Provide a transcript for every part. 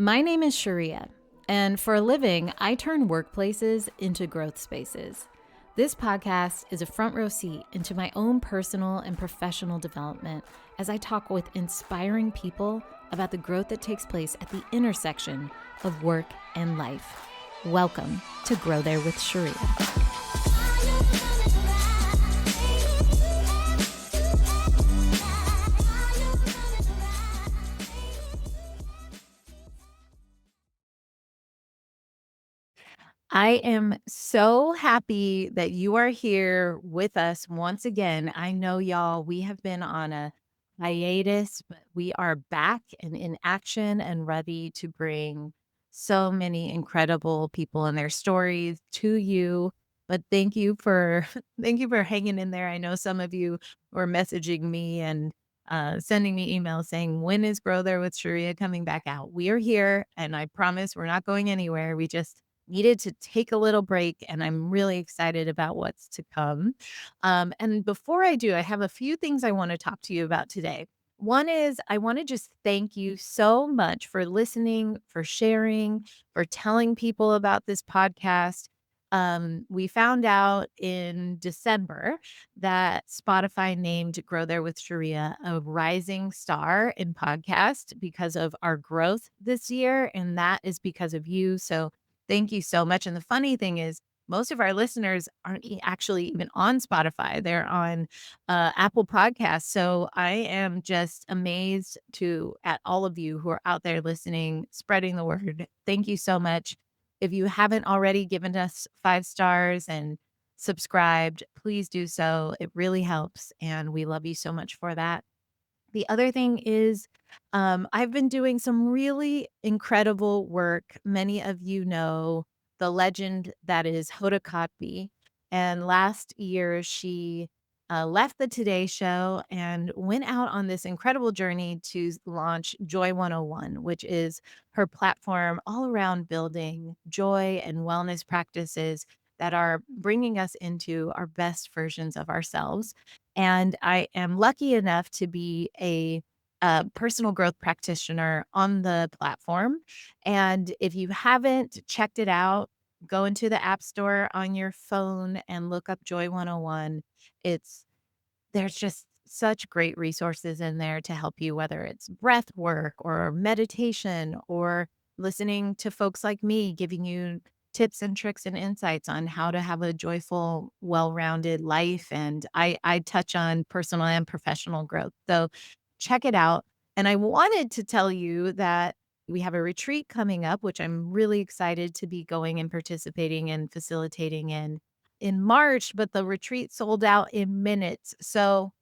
My name is Cheria, and for a living, I turn workplaces into growth spaces. This podcast is a front row seat into my own personal and professional development as I talk with inspiring people about the growth that takes place at the intersection of work and life. Welcome to Grow There with Cheria. I am so happy that you are here with us once again. I know, y'all, we have been on a hiatus, but we are back and in action and ready to bring so many incredible people and their stories to you. But thank you for thank you for hanging in there. I know some of you were messaging me and sending me emails saying, when is Grow There with Sharia coming back out? We are here, and I promise we're not going anywhere. We just needed to take a little break, and I'm really excited about what's to come. And before I do, I have a few things I want to talk to you about today. One is I want to just thank you so much for listening, for sharing, for telling people about this podcast. We found out in December that Spotify named Grow There with Sharia a rising star in podcast because of our growth this year. And that is because of you. So thank you so much. And the funny thing is, most of our listeners aren't actually even on Spotify. They're on Apple Podcasts. So I am just amazed at all of you who are out there listening, spreading the word. Thank you so much. If you haven't already given us 5 stars and subscribed, please do so. It really helps. And we love you so much for that. The other thing is, I've been doing some really incredible work. Many of you know the legend that is Hoda Kotb. And last year, she left the Today Show and went out on this incredible journey to launch Joy 101, which is her platform all around building joy and wellness practices that are bringing us into our best versions of ourselves. And I am lucky enough to be a personal growth practitioner on the platform. And if you haven't checked it out, go into the App Store on your phone and look up Joy 101. There's just such great resources in there to help you, whether it's breath work or meditation or listening to folks like me giving you tips and tricks and insights on how to have a joyful, well-rounded life. And I touch on personal and professional growth. So check it out. And I wanted to tell you that we have a retreat coming up, which I'm really excited to be going and participating and facilitating in March, but the retreat sold out in minutes. So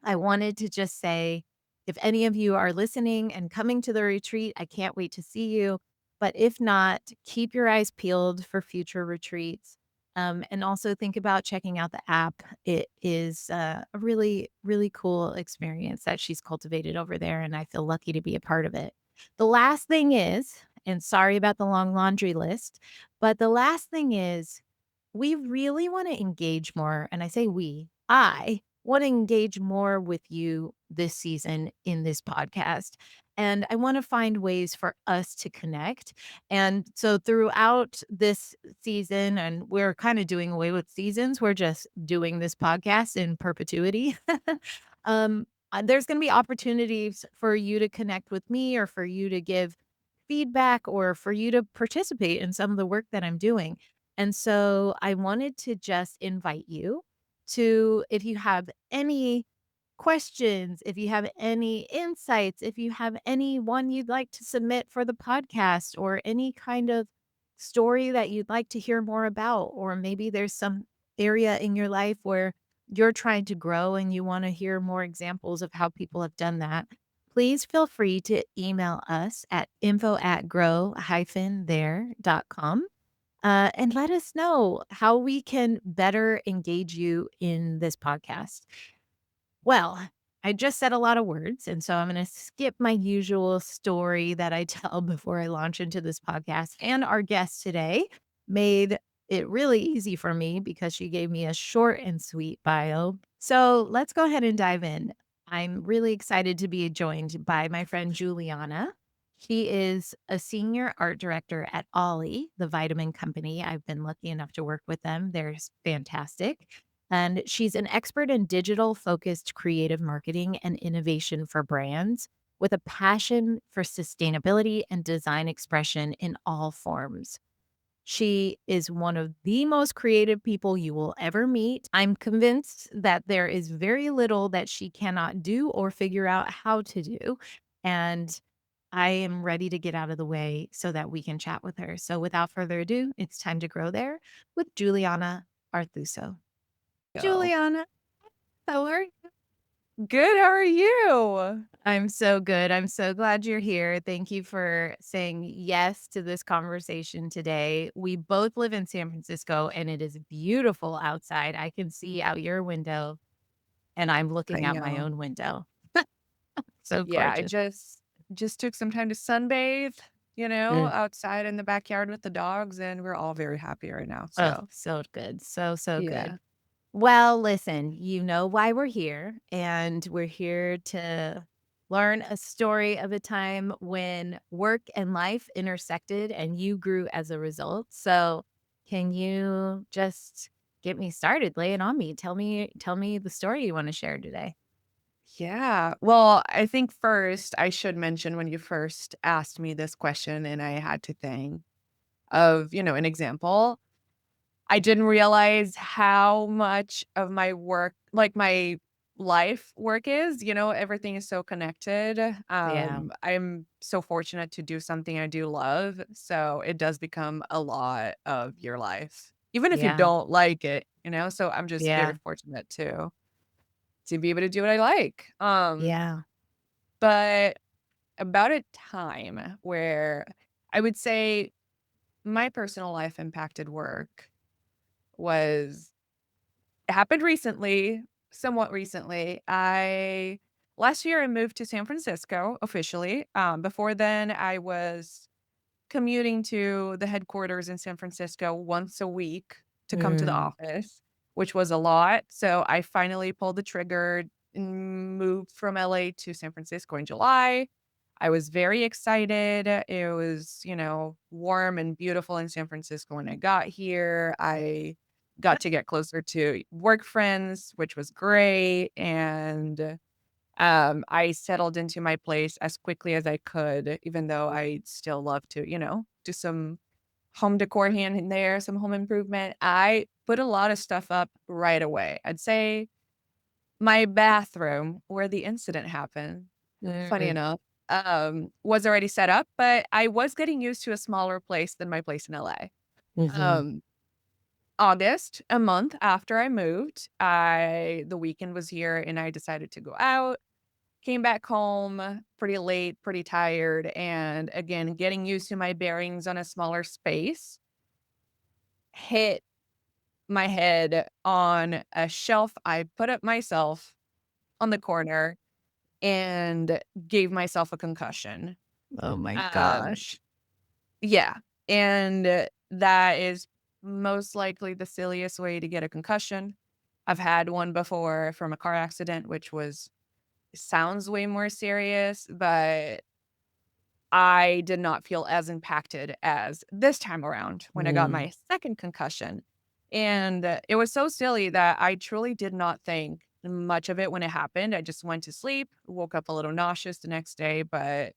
I wanted to just say, if any of you are listening and coming to the retreat, I can't wait to see you. But if not, keep your eyes peeled for future retreats. And also think about checking out the app. It is a really, really cool experience that she's cultivated over there. And I feel lucky to be a part of it. The last thing is, and sorry about the long laundry list, but the last thing is, we really want to engage more. And I say I want to engage more with you this season in this podcast. And I want to find ways for us to connect. And so throughout this season, and we're kind of doing away with seasons, we're just doing this podcast in perpetuity. There's going to be opportunities for you to connect with me or for you to give feedback or for you to participate in some of the work that I'm doing. And so I wanted to just invite you to, if you have any questions, if you have any insights, if you have anyone you'd like to submit for the podcast or any kind of story that you'd like to hear more about, or maybe there's some area in your life where you're trying to grow and you want to hear more examples of how people have done that, please feel free to email us at info@grow-there.com. And let us know how we can better engage you in this podcast. Well, I just said a lot of words, and so I'm going to skip my usual story that I tell before I launch into this podcast. And our guest today made it really easy for me because she gave me a short and sweet bio. So let's go ahead and dive in. I'm really excited to be joined by my friend Juliana. She is a senior art director at OLLY, the vitamin company. I've been lucky enough to work with them. They're fantastic. And she's an expert in digital focused creative marketing and innovation for brands with a passion for sustainability and design expression in all forms. She is one of the most creative people you will ever meet. I'm convinced that there is very little that she cannot do or figure out how to do. And I am ready to get out of the way so that we can chat with her. So without further ado, it's time to grow there with Juliana Arthuso. Go. Juliana, how are you? Good, how are you? I'm so good. I'm so glad you're here. Thank you for saying yes to this conversation today. We both live in San Francisco and it is beautiful outside. I can see out your window and I'm I looking out my know. own window. So Yeah, I gorgeous. just took some time to sunbathe, Mm. outside in the backyard with the dogs, and we're all very happy right now, Oh, so so good. So good. yeah. Well, listen, you know why we're here, and we're here to learn a story of a time when work and life intersected and you grew as a result. So, can you just get me started? Lay it on me. Tell me the story you want to share today. Yeah. Well, I think first I should mention when you first asked me this question and I had to think of, an example. I didn't realize how much of my work like, my life work is, everything is so connected. Yeah. I'm so fortunate to do something I do love, so it does become a lot of your life, even if you Yeah. don't like it, so I'm just very Yeah. fortunate to be able to do what I like. Yeah. But about a time where I would say my personal life impacted work was it happened recently, somewhat recently. I Last year I moved to San Francisco officially. Before then I was commuting to the headquarters in San Francisco once a week to come to the Mm. office, which was a lot. So I finally pulled the trigger and moved from LA to San Francisco in July. I was very excited. It was, warm and beautiful in San Francisco when I got here. I got to get closer to work friends, which was great. And I settled into my place as quickly as I could, even though I still love to, do some home decor here and there, some home improvement. I put a lot of stuff up right away. I'd say my bathroom, where the incident happened, funny Mm. enough, was already set up, but I was getting used to a smaller place than my place in LA. Mhm. Um, August, a month after I moved, the weekend was here and I decided to go out. Came back home pretty late, pretty tired, and again, getting used to my bearings on a smaller space, hit my head on a shelf I put up myself on the corner and gave myself a concussion. Oh my Um, gosh. yeah, and that is most likely the silliest way to get a concussion. I've had one before from a car accident, which sounds way more serious, but I did not feel as impacted as this time around when I got Mm. my second concussion. And it was so silly that I truly did not think much of it when it happened. I just went to sleep, woke up a little nauseous the next day, but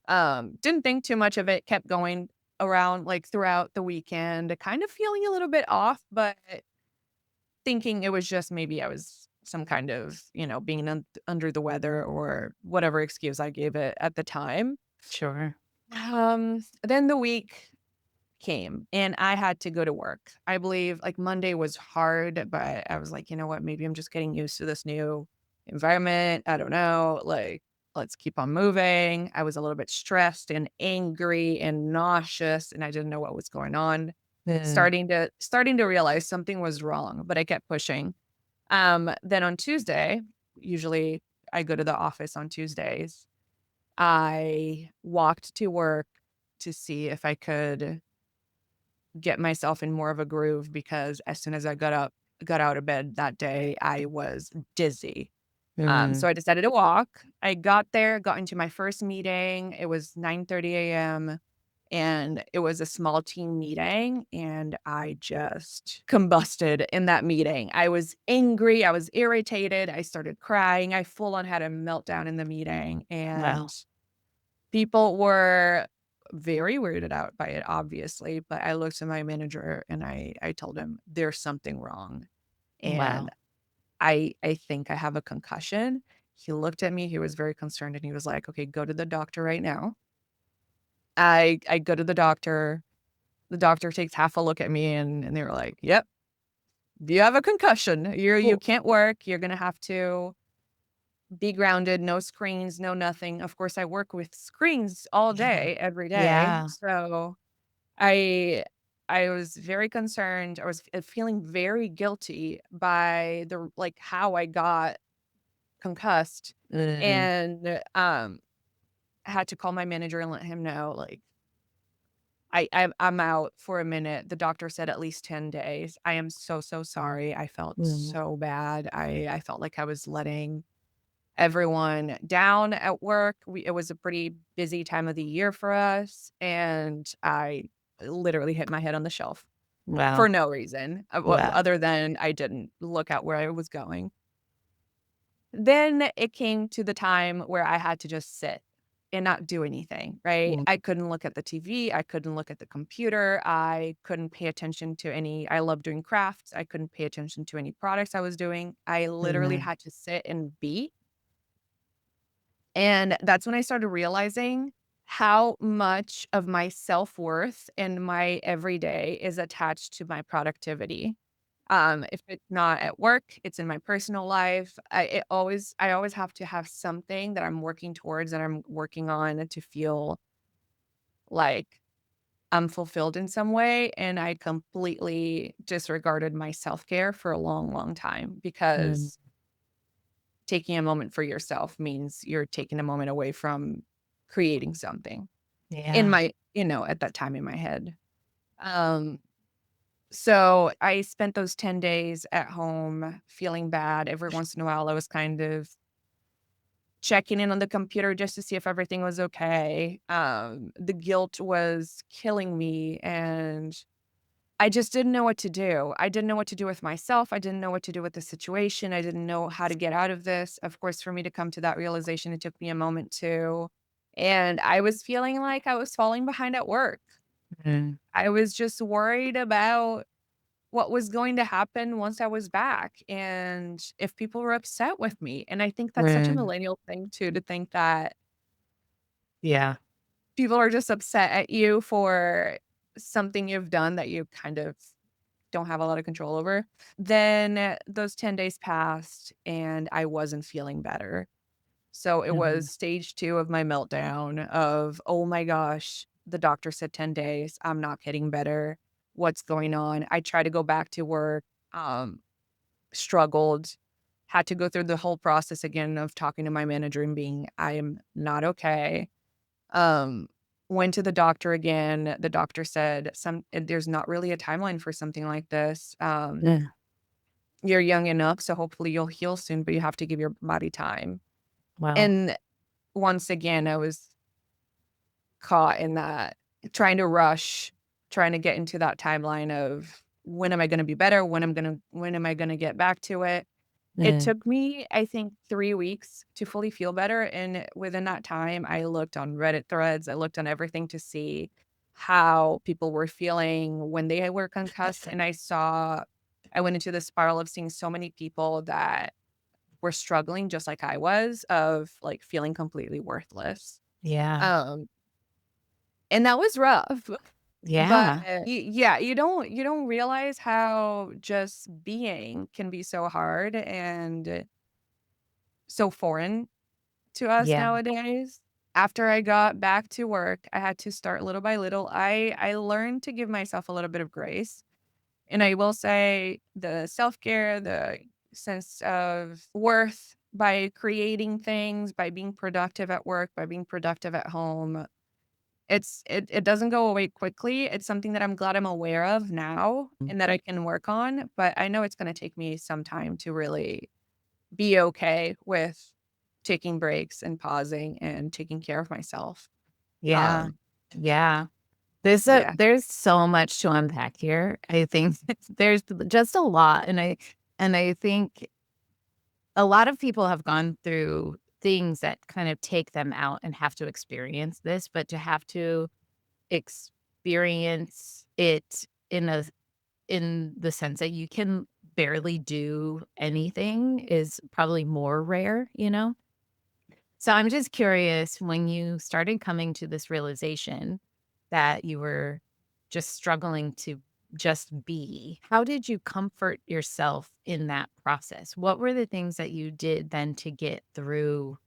didn't think too much of it, kept going around like throughout the weekend, kind of feeling a little bit off, but thinking it was just maybe I was some kind of, being under the weather or whatever excuse I gave it at the time. Sure. Then the week came and I had to go to work. I believe like Monday was hard, but I was like, you know what? Maybe I'm just getting used to this new environment. I don't know. Like, let's keep on moving. I was a little bit stressed and angry and nauseous, and I didn't know what was going on. Mm. Starting to realize something was wrong, but I kept pushing. Then on Tuesday, usually I go to the office on Tuesdays. I walked to work to see if I could get myself in more of a groove because as soon as I got out of bed that day, I was dizzy. Mm. So I decided to walk. I got there, got into my first meeting. It was 9:30 AM, and it was a small team meeting, and I just combusted in that meeting. I was angry, I was irritated, I started crying, I full on had a meltdown in the meeting, and Wow. people were very weirded out by it, obviously, but I looked at my manager and I told him, "There's something wrong, and Wow. I think I have a concussion." He looked at me, he was very concerned, and he was like, "Okay, go to the doctor right now." I go to the doctor takes half a look at me and they were like, "Yep, you have a concussion. You Well, can't work. You're gonna have to be grounded, no screens, no nothing." Of course, I work with screens all yeah. day, every day. Yeah. So I I was very concerned. I was feeling very guilty by the like how I got concussed, Mm. and had to call my manager and let him know like I'm out for a minute. The doctor said at least 10 days. I am so, so sorry. I felt Mm. so bad. I felt like I was letting everyone down at work. It was a pretty busy time of the year for us, and I literally hit my head on the shelf for Wow. no reason, Wow. other than I didn't look at where I was going. Then it came to the time where I had to just sit and not do anything, right? Mm. I couldn't look at the TV, I couldn't look at the computer, I couldn't pay attention to any I love doing crafts, I couldn't pay attention to any products I was doing. I literally Mm. had to sit and be, and that's when I started realizing how much of my self-worth and my everyday is attached to my productivity. If it's not at work, it's in my personal life. I always have to have something that I'm working towards, that I'm working on to feel like I'm fulfilled in some way. And I completely disregarded my self-care for a long, long time Mm. because taking a moment for yourself means you're taking a moment away from creating something in Yeah. my, at that time in my head. Um, So I spent those 10 days at home feeling bad. Every once in a while, I was kind of checking in on the computer just to see if everything was okay. The guilt was killing me, and I just didn't know what to do. I didn't know what to do with myself. I didn't know what to do with the situation. I didn't know how to get out of this. Of course, for me to come to that realization, it took me a moment too. And I was feeling like I was falling behind at work. Mm. I was just worried about what was going to happen once I was back and if people were upset with me. And I think that's such a Mm. millennial thing too, to think that Yeah. people are just upset at you for something you've done that you kind of don't have a lot of control over. Then those 10 days passed and I wasn't feeling better. So it was Mhm. stage 2 of my meltdown of, "Oh my gosh, the doctor said 10 days. I'm not getting better. What's going on?" I tried to go back to work, um, struggled, had to go through the whole process again of talking to my manager and being, "I am not okay." Um, Went to the doctor again. The doctor said, "There's not really a timeline for something like this. Yeah. You're young enough, so hopefully you'll heal soon, but you have to give your body time." Wow. And once again, I was caught in that trying to rush, trying to get into that timeline of when am I gonna be better? When am I gonna get back to it? It Mm. took me, I think, 3 weeks to fully feel better, and within that time, I looked on Reddit threads, I looked on everything to see how people were feeling when they were concussed, and I went into the spiral of seeing so many people that were struggling just like I was, of, like, feeling completely worthless. Yeah. Um, and that was rough. But, Yeah. yeah, you don't realize how just being can be so hard and so foreign to us Yeah. nowadays. After I got back to work, I had to start little by little. I learned to give myself a little bit of grace, and I will say the self-care, the sense of worth by creating things, by being productive at work, by being productive at home, it doesn't go away quickly. It's something that I'm glad I'm aware of now Mm. and that I can work on, but I know it's gonna take me some time to really be okay with taking breaks and pausing and taking care of myself. Yeah. Um, Yeah. yeah. There's so much to unpack here. I think there's just a lot, and I think a lot of people have gone through things that kind of take them out and have to experience this, but to have to experience it in the sense that you can barely do anything is probably more rare, you know? So I'm just curious, when you started coming to this realization that you were just struggling to just be, how did you comfort yourself in that process? What were the things that you did then to get through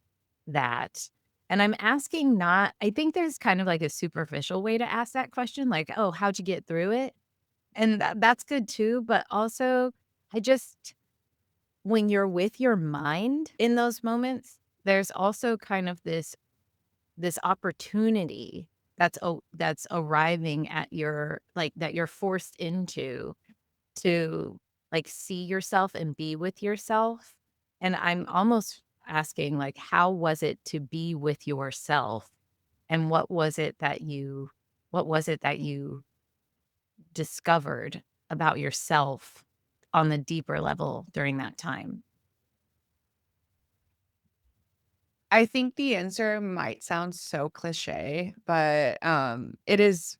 that? And I'm asking, not, I think there's kind of like a superficial way to ask that question, like, "Oh, how'd you get through it?" And that's good too, but also, I just when you're with your mind in those moments, there's also kind of this opportunity that's arriving at your, like, that you're forced into to, like, see yourself and be with yourself. And I'm almost asking, like, how was it to be with yourself? And what was it that you discovered about yourself on the deeper level during that time? I think the answer might sound so cliche, but, it is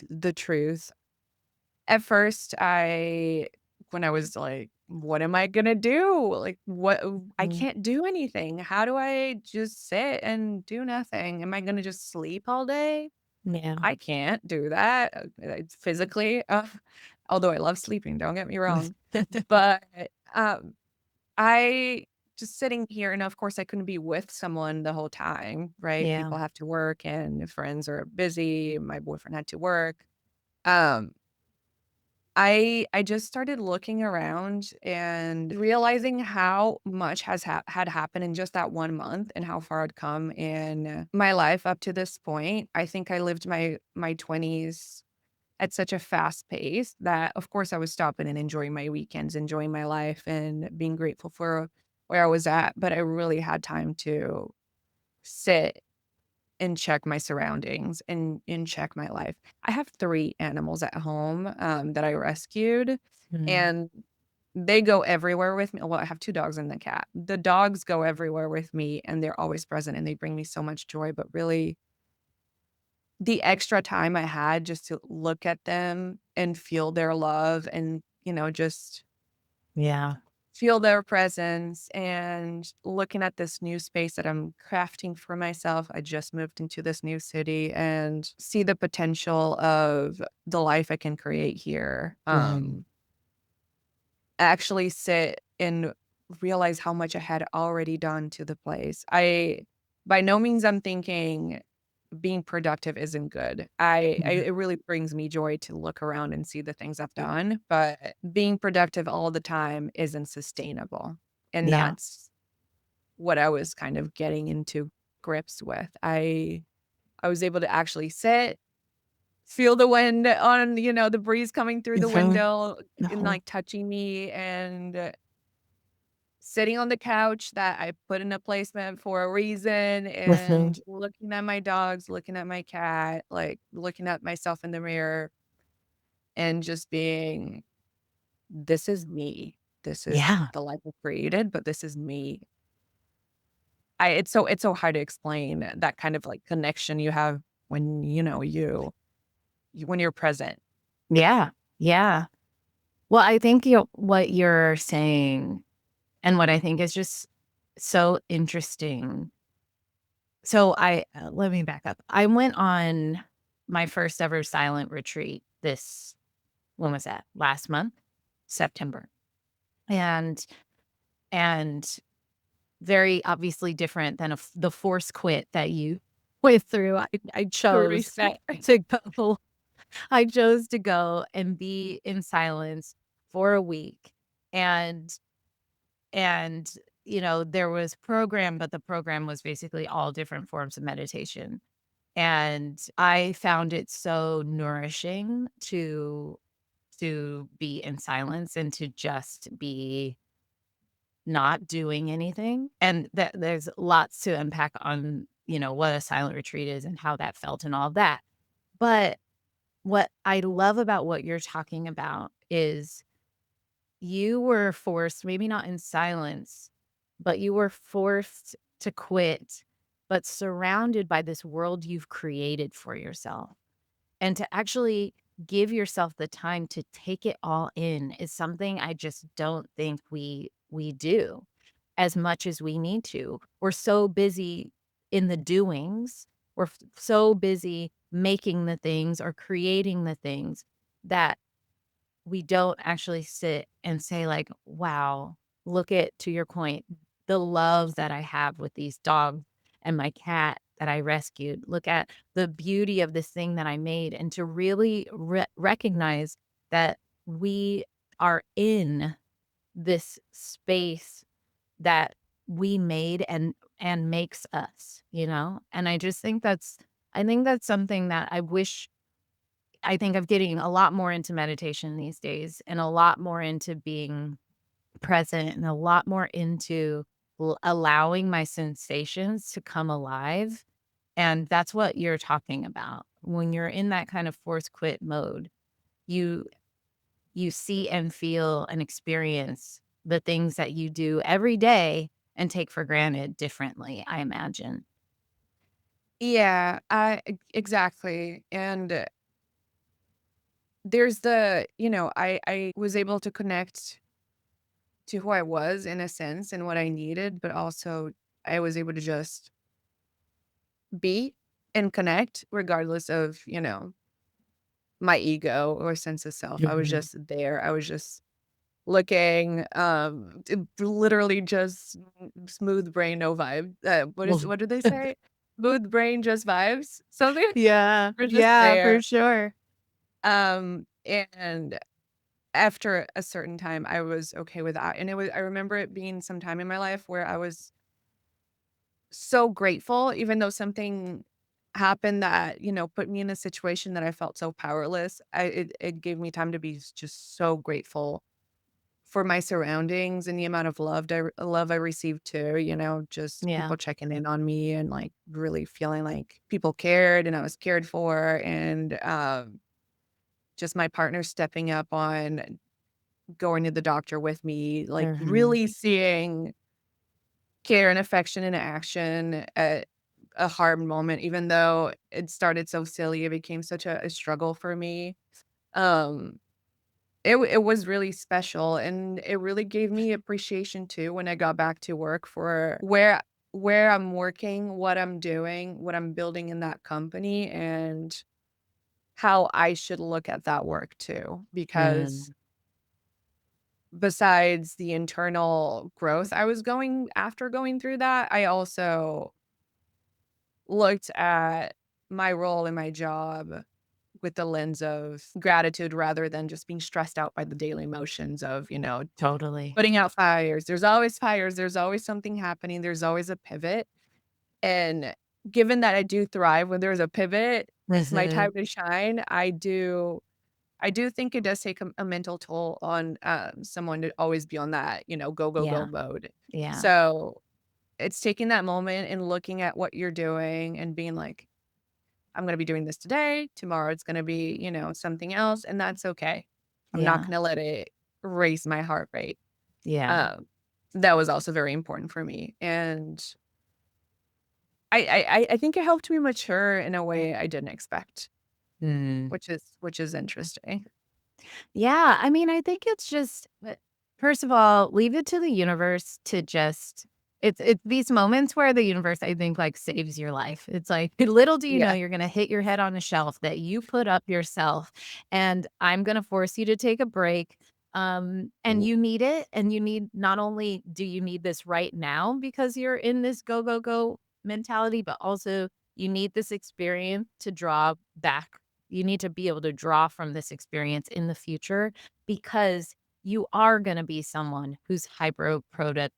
the truth. At first, when I was like, "What am I gonna do? Like, what I Mhm. can't do anything. How do I just sit and do nothing? Am I gonna just sleep all day? Yeah. I can't do that, physically, although I love sleeping, don't get me wrong. But, um, I just sitting here and of course I couldn't be with someone the whole time, right? Yeah. People have to work and friends are busy, my boyfriend had to work. Um, I just started looking around and realizing how much had happened in just that 1 month and how far I'd come in my life up to this point. I think I lived my 20s at such a fast pace that, of course, I was stopping and enjoying my weekends, enjoying my life, and being grateful for where I was at, but I really had time to sit and check my surroundings and check my life. I have 3 animals at home, that I rescued, Mm. and they go everywhere with me. Well, I have 2 dogs and a cat. The dogs go everywhere with me, and they're always present, and they bring me so much joy, but really, the extra time I had just to look at them and feel their love and, just Yeah. feel their presence and looking at this new space that I'm crafting for myself. I just moved into this new city and see the potential of the life I can create here. Mhm. Actually sit and realize how much I had already done to the place. By no means I'm thinking being productive isn't good. Mhm. It really brings me joy to look around and see the things I've done, but being productive all the time isn't sustainable. And Yeah. that's what I was kind of getting into grips with. I was able to actually sit, feel the wind on, the breeze coming through the Mhm. window and Mhm. like touching me and sitting on the couch that I put in a placement for a reason Mhm. and looking at my dogs, looking at my cat, like, looking at myself in the mirror and just being, "This is me. This is Yeah. the life I created, but this is me." It's so hard to explain that kind of, like, connection you have when, when you're present. Yeah. Yeah. Well, I think what you're saying, and what I think is just so interesting. So let me back up. I went on my first ever silent retreat when was that? Last month, September. And and very obviously different than the force quit that you went through. I chose Reset. to go. I chose to go and be in silence for a week. And and there was program, but the program was basically all different forms of meditation. And I found it so nourishing to be in silence and to just be not doing anything, and that there's lots to unpack on, what a silent retreat is and how that felt and all of that. But what I love about what you're talking about is you were forced, maybe not in silence, but you were forced to quit, but surrounded by this world you've created for yourself. And to actually give yourself the time to take it all in is something I just don't think we do as much as we need to. We're so busy in the doings. So busy making the things or creating the things that we don't actually sit and say like, "Wow, look at," to your point, "the love that I have with these dogs and my cat that I rescued. Look at the beauty of this thing that I made," and to really recognize that we are in this space that we made and makes us, you know? And I think that's something that I think of getting a lot more into meditation these days and a lot more into being present and a lot more into allowing my sensations to come alive. And that's what you're talking about. When you're in that kind of force quit mode, you you see and feel and experience the things that you do every day and take for granted differently, I imagine. Yeah, exactly, and there's I was able to connect to who I was in a sense and what I needed, but also I was able to just be and connect regardless of, my ego or sense of self. I was Mhm. just there. I was just looking, literally just smooth brain, no vibe. What did they say? Smooth brain, just vibes. Something. Yeah, We're just yeah, for there. sure. And after a certain time, I was okay with that. And I remember it being some time in my life where I was so grateful, even though something happened that, put me in a situation that I felt so powerless. It gave me time to be just so grateful for my surroundings and the amount of love I received too, just Yeah. people checking in on me and like really feeling like people cared and I was cared for and just my partner stepping up on going to the doctor with me, like Mhm. really seeing care and affection in action at a hard moment, even though it started so silly, it became such a struggle for me. Um, it was really special, and it really gave me appreciation too when I got back to work for where I'm working, what I'm doing, what I'm building in that company, and how I should look at that work too. Because Mm. besides the internal growth I was going after going through that, I also looked at my role in my job with the lens of gratitude rather than just being stressed out by the daily motions of, Totally. putting out fires. There's always fires, there's always something happening, there's always a pivot. And given that I do thrive when there's a pivot, it's my time Mhm. to shine. I do think it does take a mental toll on someone to always be on that, go, go, go Yeah, mode. yeah, So it's taking that moment and looking at what you're doing and being like, I'm going to be doing this today. Tomorrow it's going to be, something else. And that's okay. I'm not yeah, going to let it raise my heart rate. yeah. Um, that was also very important for me. And I think it helped me mature in a way I didn't expect, Mm. which is interesting. Yeah, I mean, I think it's just first of all, leave it to the universe to just it's these moments where the universe, I think, like, saves your life. It's like, little do you know Yeah. you're gonna hit your head on a shelf that you put up yourself, and I'm gonna force you to take a break, and you need it, and you need not only do you need this right now because you're in this go, go, go mentality, but also you need this experience to draw back. You need to be able to draw from this experience in the future because you are gonna be someone who's hyper productive,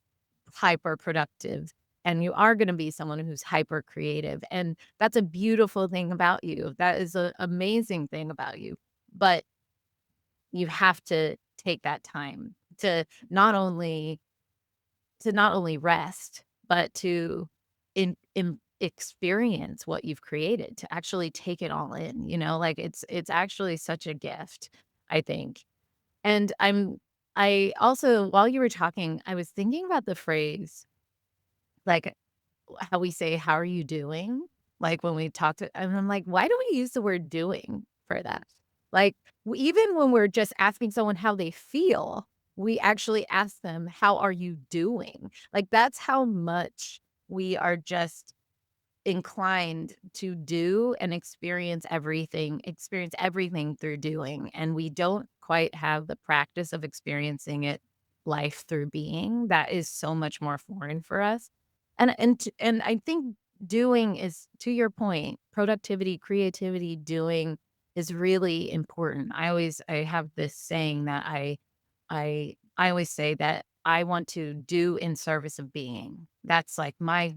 and you are gonna be someone who's hyper creative, and that's a beautiful thing about you. That is an amazing thing about you. But you have to take that time to not only to not only rest, but to experience what you've created, to actually take it all in, like, it's actually such a gift, I think. And I also while you were talking, I was thinking about the phrase, like, how we say, "How are you doing?" Like, when we talk to and I'm like, "Why do we use the word doing for that?" Like, even when we're just asking someone how they feel, we actually ask them, "How are you doing?" Like, that's how much we are just inclined to do and experience everything through doing, and we don't quite have the practice of experiencing it life through being. That is so much more foreign for us. And I think doing is, to your point, productivity, creativity, doing is really important. I have this saying that I always say that I want to do in service of being. That's like my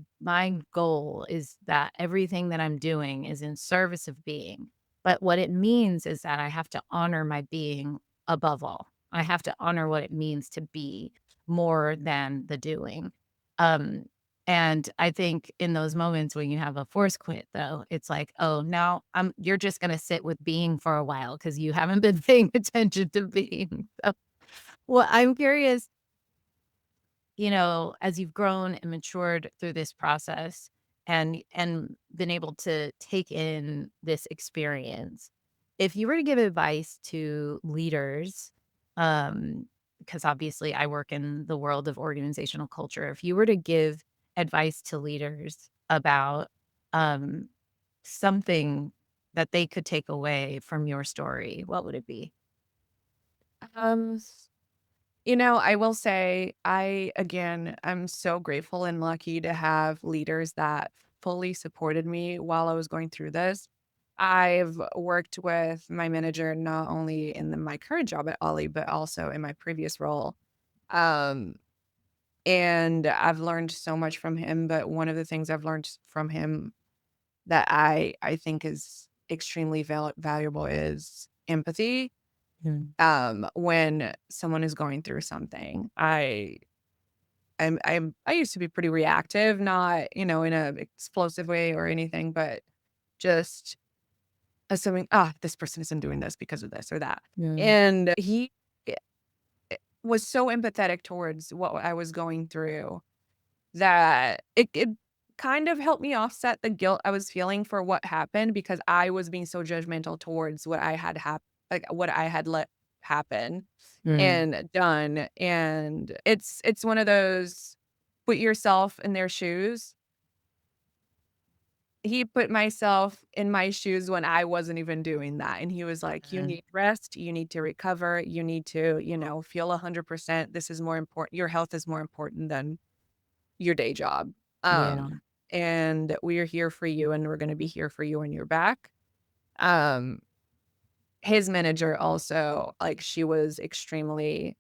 goal, is that everything that I'm doing is in service of being. But what it means is that I have to honor my being above all. I have to honor what it means to be more than the doing. Um, and I think in those moments when you have a force quit, though, it's like, oh, now you're just gonna sit with being for a while because you haven't been paying attention to being. So, well, I'm curious, as you've grown and matured through this process and been able to take in this experience, if you were to give advice to leaders, um, because obviously I work in the world of organizational culture, if you were to give advice to leaders about um, something that they could take away from your story, what would it be? Um, I will say I'm so grateful and lucky to have leaders that fully supported me while I was going through this. I've worked with my manager not only in my current job at OLLY, but also in my previous role. Um, and I've learned so much from him. But one of the things I've learned from him that I think is extremely valuable is empathy. Mm. When someone is going through something, I used to be pretty reactive, not, in a explosive way or anything, but just assuming, this person isn't doing this because of this or that. Mm. And he eh, was so empathetic towards what I was going through that it kind of helped me offset the guilt I was feeling for what happened because I was being so judgmental towards what what I had let happen Mm. and done. And it's one of those, put yourself in their shoes. He put myself in my shoes when I wasn't even doing that, and he was like, "You Mm. need rest, you need to recover, you need to, feel 100%. This is more important. Your health is more important than your day job. Yeah. And we are here for you, and we're gonna be here for you when you're back." Um, his manager also, like, she was extremely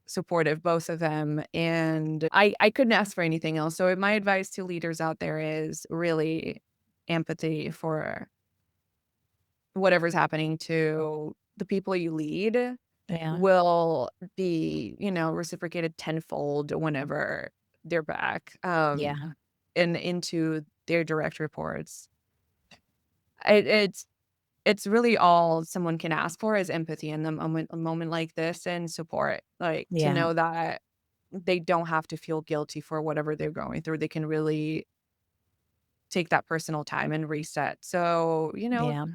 supportive, both of them, and I couldn't ask for anything else. So my advice to leaders out there is really empathy for whatever's happening to the people you lead Yeah. will be, reciprocated tenfold whenever they're back, Yeah. and into their direct reports. It's really all someone can ask for is empathy in a moment like this and support, like, to Yeah. know that they don't have to feel guilty for whatever they're going through. They can really take that personal time and reset. So, Yeah.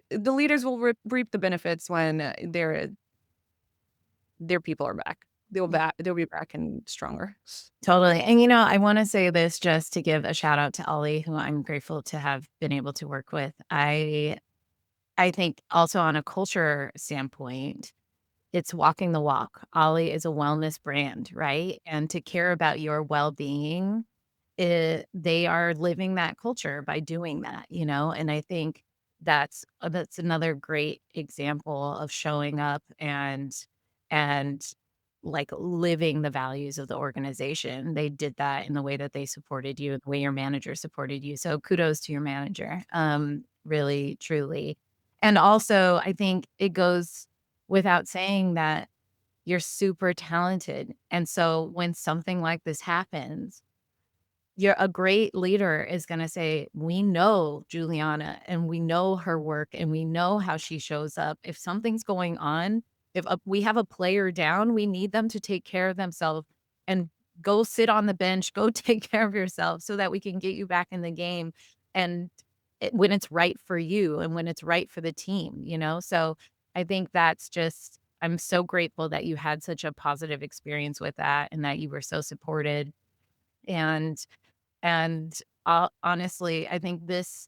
the leaders will reap the benefits when their people are back. They'll be back and stronger. Totally. And, I wanna say this just to give a shout out to Ollie, who I'm grateful to have been able to work with. I think also on a culture standpoint, it's walking the walk. Ollie is a wellness brand, right? And to care about your well-being, they are living that culture by doing that, and I think that's another great example of showing up and like living the values of the organization. They did that in the way that they supported you, the way your manager supported you. So kudos to your manager. Really, truly. And also, I think it goes without saying that you're super talented. And so when something like this happens, you're a great leader is gonna say, "We know Juliana, and we know her work, and we know how she shows up. If something's going on, if we have a player down, we need them to take care of themselves and go sit on the bench, go take care of yourself so that we can get you back in the game, and when it's right for you and when it's right for the team," you know? So, I think that's just I'm so grateful that you had such a positive experience with that and that you were so supported, and honestly, I think this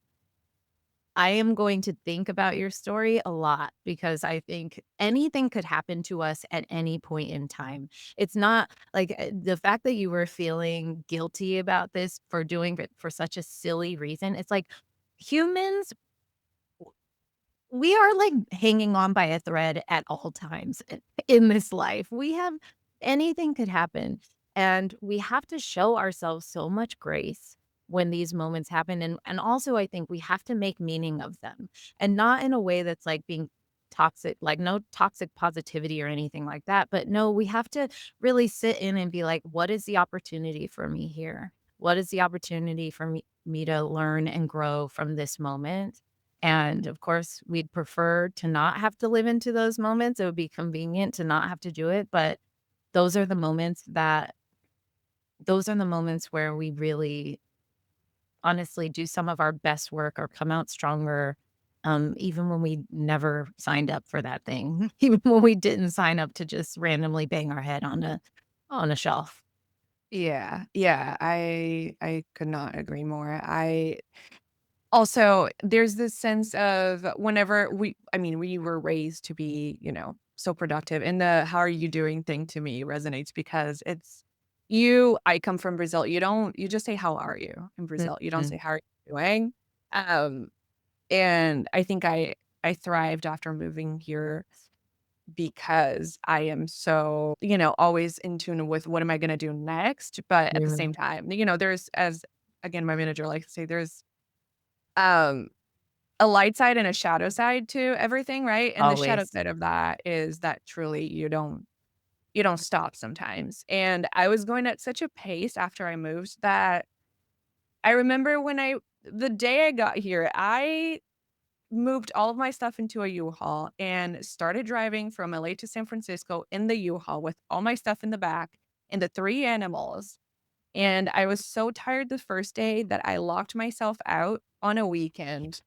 I am going to think about your story a lot because I think anything could happen to us at any point in time. It's not like, the fact that you were feeling guilty about this for doing it for such a silly reason, it's like humans we are, like, hanging on by a thread at all times in this life. We have anything could happen, and we have to show ourselves so much grace when these moments happen, and also I think we have to make meaning of them, and not in a way that's, like, being toxic, like, no toxic positivity or anything like that, but no, we have to really sit in and be like, "What is the opportunity for me here? What is the opportunity for me to learn and grow from this moment?" And, of course, we'd prefer to not have to live into those moments. It would be convenient to not have to do it, but those are the moments that those are the moments where we really honestly do some of our best work or come out stronger, even when we never signed up for that thing, even when we didn't sign up to just randomly bang our head on a shelf. Yeah, yeah, I could not agree more. I also, there's this sense of whenever I mean, we were raised to be, so productive, and the "how are you doing" thing to me resonates because it's I come from Brazil, you just say, "How are you?" in Brazil, you don't Mhm. say, "How are you doing?" Um, and I think I thrived after moving here because I am so, always in tune with what am I gonna do next, but at the Yeah. same time, there's as again, my manager likes to say, there's, um a light side and a shadow side to everything, right? And the shadow Always. side of that is that truly you don't stop sometimes. And I was going at such a pace after I moved that I remember the day I got here, I moved all of my stuff into a U-Haul and started driving from LA to San Francisco in the U-Haul with all my stuff in the back and the 3 animals. And I was so tired the first day that I locked myself out on a weekend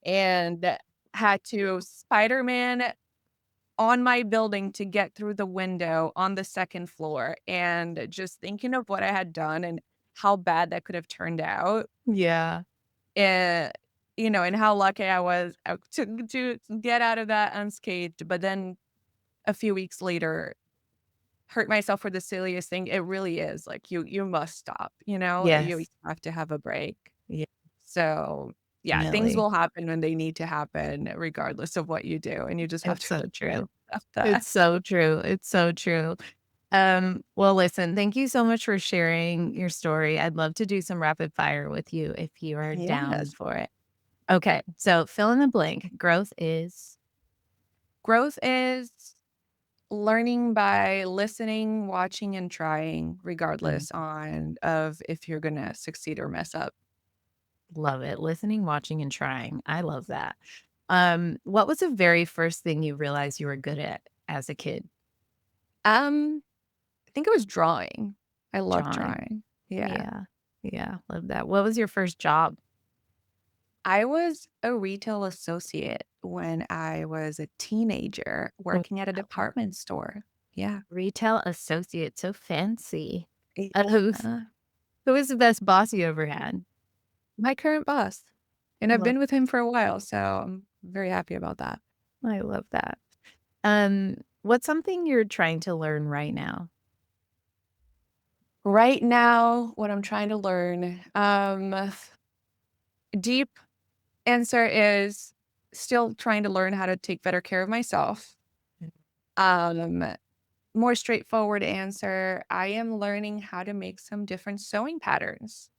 and had to Spider-Man on my building to get through the window on the 2nd floor, and just thinking of what I had done and how bad that could have turned out, Yeah. and, and how lucky I was, to get out of that unscathed, but then a few weeks later, hurt myself for the silliest thing. It really is, like, you must stop, you Yes. have to have a break. Yeah, So, yeah, things definitely. will happen when they need to happen regardless of what you do, and you just have It's to so true. accept that. It's so true, it's so true. Well, listen, thank you so much for sharing your story. I'd love to do some rapid fire with you if you are down Yes. for it. Okay, so fill in the blank. Growth is Growth is learning by listening, watching, and trying mm, regardless on of if you're gonna succeed or mess up. love it. Listening, watching, and trying. I love that. What was the very first thing you realized you were good at as a kid? Um, I think it was drawing. I love Drawing. drawing. Yeah. Yeah. Yeah, love that. What was your first job? I was a retail associate when I was a teenager working at a Wow. department store. Yeah. Retail associate, so fancy. Who Yeah. who was the best boss you ever had? My current boss, and I've Love been with him for a while, so I'm very happy about that. I love that. What's something you're trying to learn right now? Right now, what I'm trying to learn, deep answer is still trying to learn how to take better care of myself. Mm. Um, More straightforward answer, I am learning how to make some different sewing patterns.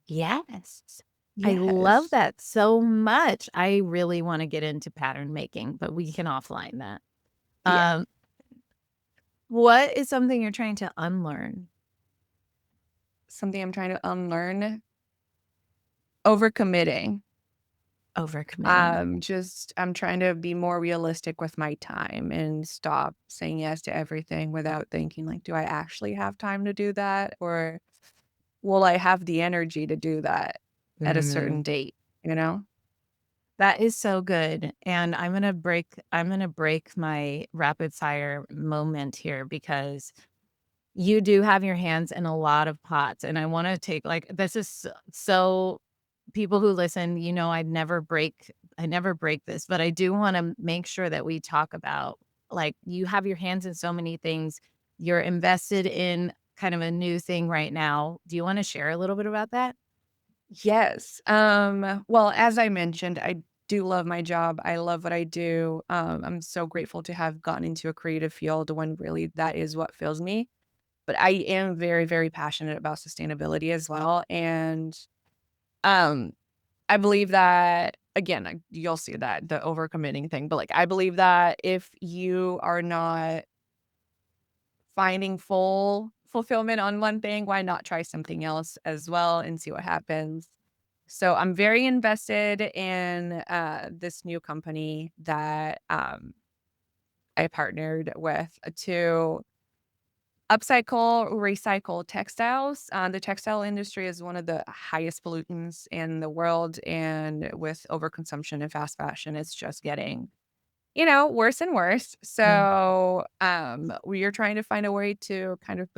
Yes. I love Yes. that so much. I really wanna get into pattern making, but we can offline that. Yeah. Um, What is something you're trying to unlearn? Something I'm trying to unlearn, overcommitting. Overcommitting. I'm trying to be more realistic with my time and stop saying yes to everything without thinking like, do I actually have time to do that? Or will I have the energy to do that at a certain Mm. date, you know? That is so good, and I'm gonna break my rapid fire moment here because you do have your hands in a lot of pots, and I wanna take, like this is so people who listen, I never break this, but I do wanna make sure that we talk about, like, you have your hands in so many things. You're invested in kind of a new thing right now. Do you wanna share a little bit about that? Yes. Well, as I mentioned, I do love my job. I love what I do. I'm so grateful to have gotten into a creative field when really that is what fills me. But I am very, very passionate about sustainability as well. And um, I believe that again, you'll see that the overcommitting thing, but like I believe that if you are not finding full fulfillment on one thing, why not try something else as well and see what happens? So I'm very invested in this new company that I partnered with to upcycle, recycle textiles. The textile industry is one of the highest pollutants in the world, and with overconsumption and fast fashion, it's just getting worse and worse. Mm, So we are trying to find a way to kind of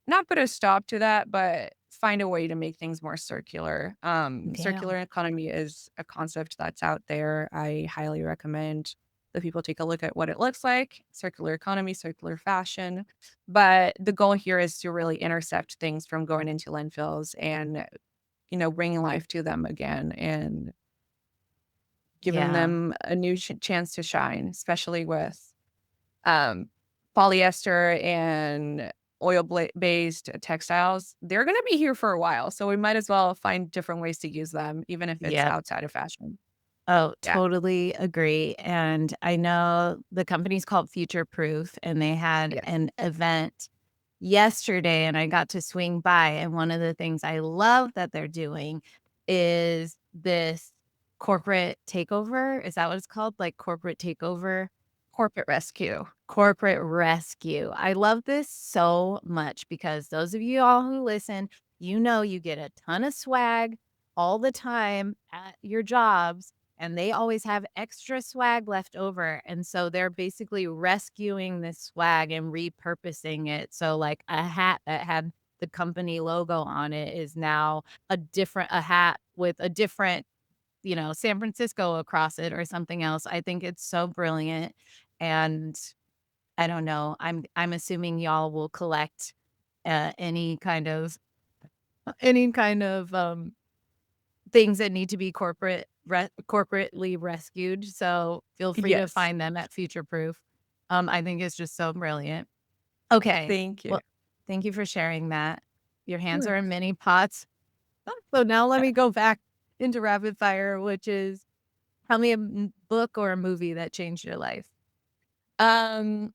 not put a stop to that, but find a way to make things more circular. yeah, Circular economy is a concept that's out there. I highly recommend that people take a look at what it looks like, circular economy, circular fashion. But the goal here is to really intercept things from going into landfills and, bringing life to them again and giving yeah, them a new chance to shine, especially with um, polyester and based textiles. They're gonna be here for a while, so we might as well find different ways to use them, even if it's yep. outside of fashion. Oh, Yeah. totally agree, and I know the company's called Future Proof, and they had Yes. an event yesterday, and I got to swing by, and one of the things I love that they're doing is this corporate takeover. Is that what it's called? Like, corporate takeover? Corporate rescue. Corporate rescue. I love this so much because those of you all who listen, you know you get a ton of swag all the time at your jobs, and they always have extra swag left over. And so they're basically rescuing this swag and repurposing it. So, like a hat that had the company logo on it is now a hat with a different, San Francisco across it or something else. I think it's so brilliant. And I don't know. I'm assuming y'all will collect, any kind of things that need to be corporately rescued, so feel free to Yes. find them at Future Proof. I think it's just so brilliant. Okay. Thank you. Well, thank you for sharing that. Your hands Sure. are in many pots. So now let me go back into rapid fire, which is tell me a book or a movie that changed your life. Um,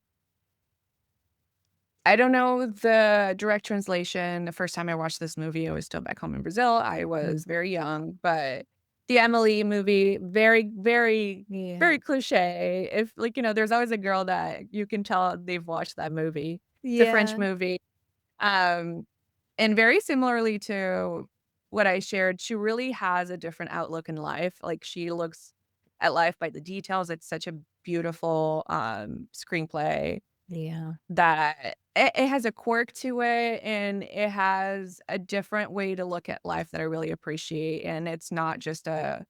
I don't know the direct translation. The first time I watched this movie, I was still back home in Brazil. I Mm. was very young, but the Emily movie, very, very, Yeah. very cliche. If there's always a girl that you can tell they've watched that movie. It's a French Yeah. movie. Um, and very similarly to what I shared, she really has a different outlook in life. Like she looks at life by the details. It's such a beautiful screenplay Yeah. that it has a quirk to it, and it has a different way to look at life that I really appreciate, and it's not just a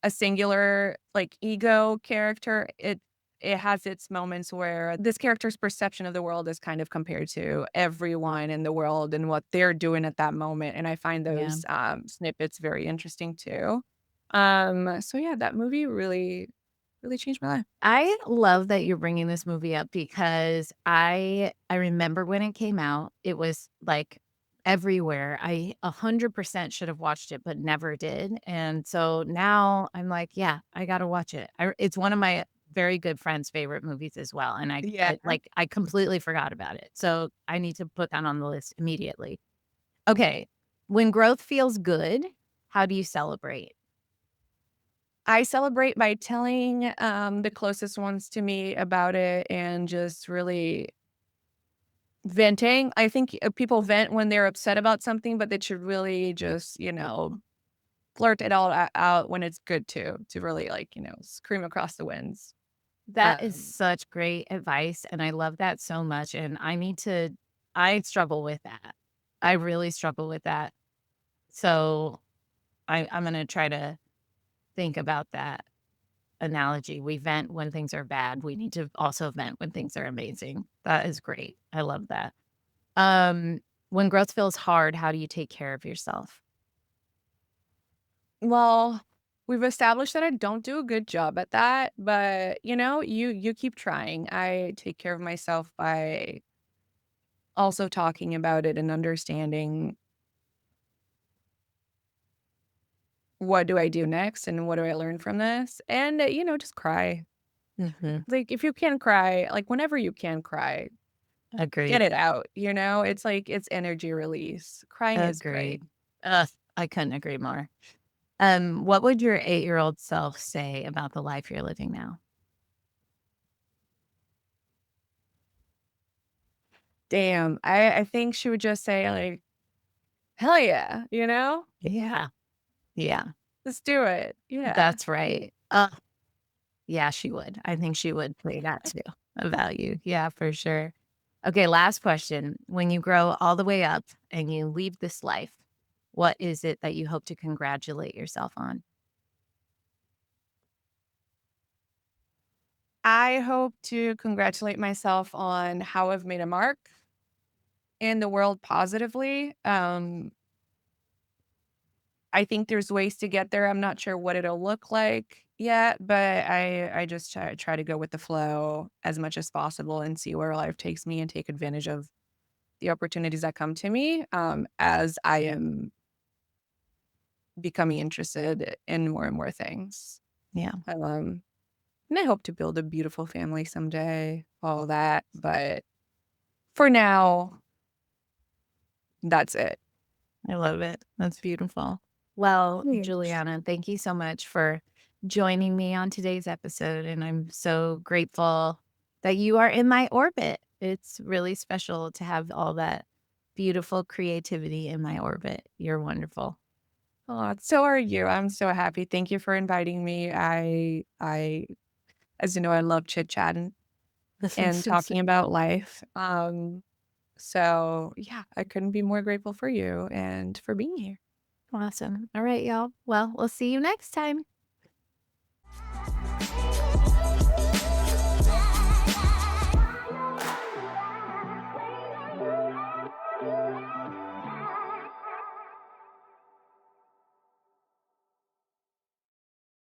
singular, like, ego character. It has its moments where this character's perception of the world is kind of compared to everyone in the world and what they're doing at that moment, and I find Yeah. those, snippets very interesting too. So yeah, that movie really, really changed my life. I love that you're bringing this movie up because I remember when it came out, it was, like, everywhere. I 100% should have watched it, but never did, and so now I'm like, "Yeah, I gotta watch it." It's one of my very good friend's favorite movies as well, and Yeah. I completely forgot about it, so I need to put that on the list immediately. Okay, when growth feels good, how do you celebrate? I celebrate by telling, the closest ones to me about it and just really venting. I think, people vent when they're upset about something, but they should really just, blurt it all out when it's good to really, like, scream across the winds. That is Um, such great advice, and I love that so much, and I struggle with that. I really struggle with that. So, I'm gonna try to think about that analogy. We vent when things are bad. We need to also vent when things are amazing. That is great. I love that. Um, when growth feels hard, how do you take care of yourself? well, we've established that I don't do a good job at that, but, you keep trying. I take care of myself by also talking about it and understanding what do I do next and what do I learn from this, and, just cry. Mhm. Like, if you can cry, like, whenever you can cry, get Agreed. it out, It's like it's energy release. Crying is great. Agreed. Ugh, I couldn't agree more. What would your 8-year-old self say about the life you're living now? Damn, I think she would just say, like, "Hell yeah," you know? Yeah. Yeah. "Let's do it." Yeah. That's right. Yeah, she would. I think she would play that too, a value. Yeah, for sure. Okay, last question. When you grow all the way up and you leave this life, what is it that you hope to congratulate yourself on? I hope to congratulate myself on how I've made a mark in the world positively. I think there's ways to get there. I'm not sure what it'll look like yet, but I just try to go with the flow as much as possible and see where life takes me and take advantage of the opportunities that come to me, as I am becoming interested in more and more things. Yeah, And I hope to build a beautiful family someday, all that. But for now, that's it. I love it. That's beautiful. Well, Yes. Juliana, thank you so much for joining me on today's episode. And I'm so grateful that you are in my orbit. It's really special to have all that beautiful creativity in my orbit. You're wonderful. Oh, so are you. I'm so happy. Thank you for inviting me. As you know, I love chit chatting and talking about life. So yeah, I couldn't be more grateful for you and for being here. Awesome. All right, y'all. Well, we'll see you next time.